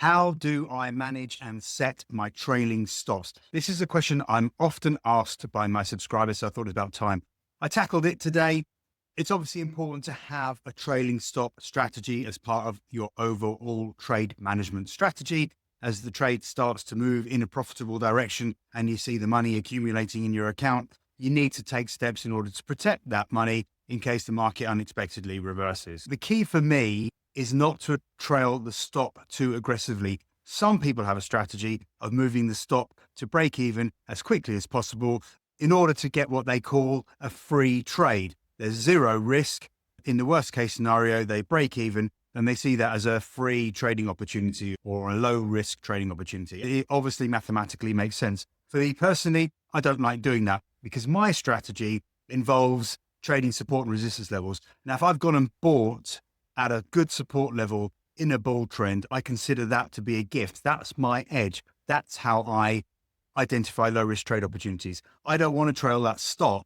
How do I manage and set my trailing stops? This is a question I'm often asked by my subscribers, so I thought it was about time I tackled it today. It's obviously important to have a trailing stop strategy as part of your overall trade management strategy. As the trade starts to move in a profitable direction and you see the money accumulating in your account, you need to take steps in order to protect that money in case the market unexpectedly reverses. The key for me is not to trail the stop too aggressively. Some people have a strategy of moving the stop to break even as quickly as possible in order to get what they call a free trade. There's zero risk. In the worst case scenario, they break even and they see that as a free trading opportunity or a low risk trading opportunity. It obviously mathematically makes sense. For me personally, I don't like doing that because my strategy involves trading support and resistance levels. Now, if I've gone and bought at a good support level in a bull trend, I consider that to be a gift. That's my edge. That's how I identify low risk trade opportunities. I don't want to trail that stop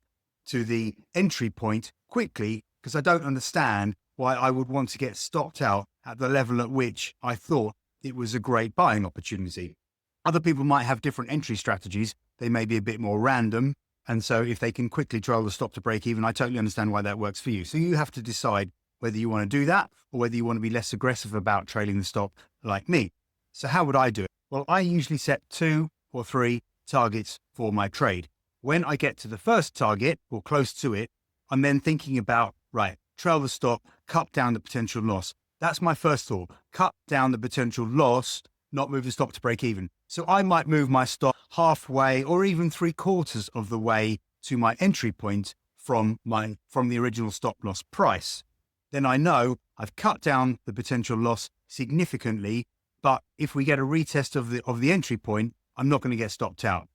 to the entry point quickly because I don't understand why I would want to get stopped out at the level at which I thought it was a great buying opportunity. Other people might have different entry strategies. They may be a bit more random. And so if they can quickly trail the stop to break even, I totally understand why that works for you. So you have to decide whether you want to do that or whether you want to be less aggressive about trailing the stop like me. So how would I do it? Well, I usually set 2 or 3 targets for my trade. When I get to the first target or close to it, I'm then thinking about, right, trail the stop, cut down the potential loss. That's my first thought. Cut down the potential loss, not move the stop to break even. So I might move my stop halfway or even 3/4 of the way to my entry point from the original stop loss price. Then I know I've cut down the potential loss significantly, but if we get a retest of the entry point, I'm not going to get stopped out.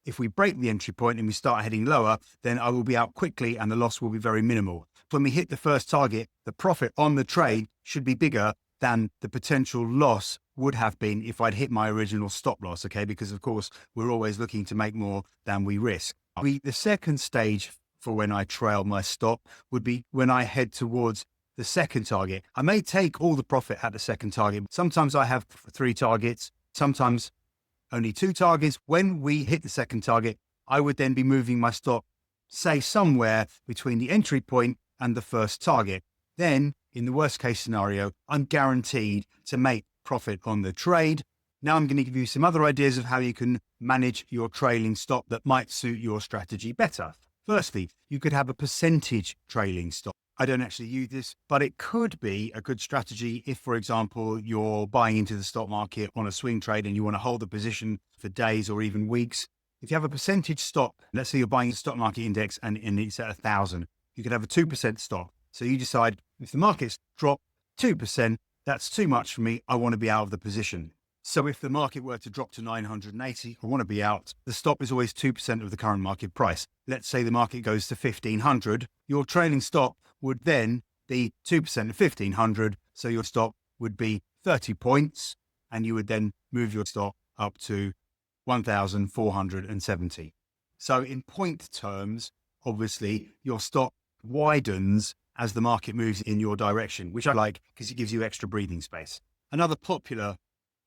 If we break the entry point and we start heading lower, then I will be out quickly and the loss will be very minimal. When we hit the first target, the profit on the trade should be bigger than the potential loss would have been if I'd hit my original stop loss, okay? Because of course, we're always looking to make more than we risk. The second stage for when I trail my stop would be when I head towards the second target. I may take all the profit at the second target. Sometimes I have 3 targets, sometimes only 2 targets. When we hit the second target, I would then be moving my stop, say somewhere between the entry point and the first target. Then in the worst case scenario, I'm guaranteed to make profit on the trade. Now I'm going to give you some other ideas of how you can manage your trailing stop that might suit your strategy better. Firstly, you could have a percentage trailing stop. I don't actually use this, but it could be a good strategy if, for example, you're buying into the stock market on a swing trade and you want to hold the position for days or even weeks. If you have a percentage stop, let's say you're buying the stock market index and it's at 1,000, you could have a 2% stop. So you decide if the market's dropped 2%, that's too much for me. I want to be out of the position. So if the market were to drop to 980, I want to be out. The stop is always 2% of the current market price. Let's say the market goes to 1,500. Your trailing stop would then be 2% of 1,500. So your stop would be 30 points and you would then move your stop up to 1,470. So in point terms, obviously your stop widens as the market moves in your direction, which I like because it gives you extra breathing space. Another popular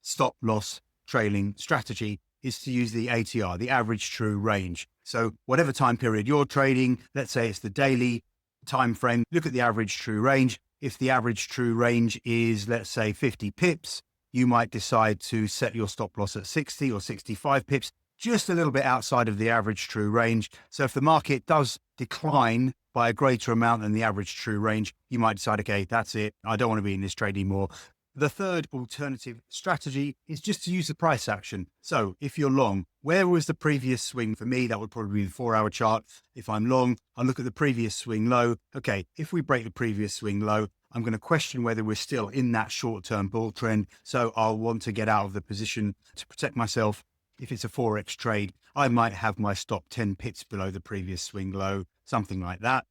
stop loss trailing strategy is to use the ATR, the average true range. So whatever time period you're trading, let's say it's the daily time frame, look at the average true range. If the average true range is, let's say, 50 pips, you might decide to set your stop loss at 60 or 65 pips, just a little bit outside of the average true range. So if the market does decline by a greater amount than the average true range, you might decide, okay, that's it. I don't want to be in this trade anymore. The third alternative strategy is just to use the price action. So if you're long, where was the previous swing? For me, that would probably be the 4-hour chart. If I'm long, I'll look at the previous swing low. Okay, if we break the previous swing low, I'm going to question whether we're still in that short-term bull trend. So I'll want to get out of the position to protect myself. If it's a Forex trade, I might have my stop 10 pips below the previous swing low, something like that.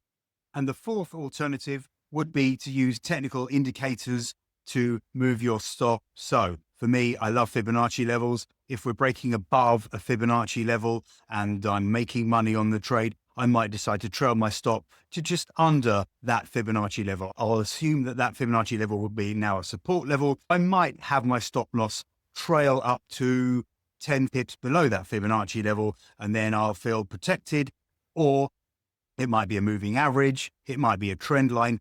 And the fourth alternative would be to use technical indicators to move your stop. So for me, I love Fibonacci levels. If we're breaking above a Fibonacci level and I'm making money on the trade, I might decide to trail my stop to just under that Fibonacci level. I'll assume that that Fibonacci level will be now a support level. I might have my stop loss trail up to 10 pips below that Fibonacci level, and then I'll feel protected. Or it might be a moving average. It might be a trend line.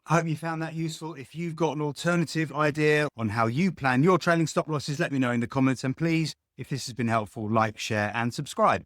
I hope you found that useful. If you've got an alternative idea on how you plan your trailing stop losses, let me know in the comments. And please, if this has been helpful, like, share, and subscribe.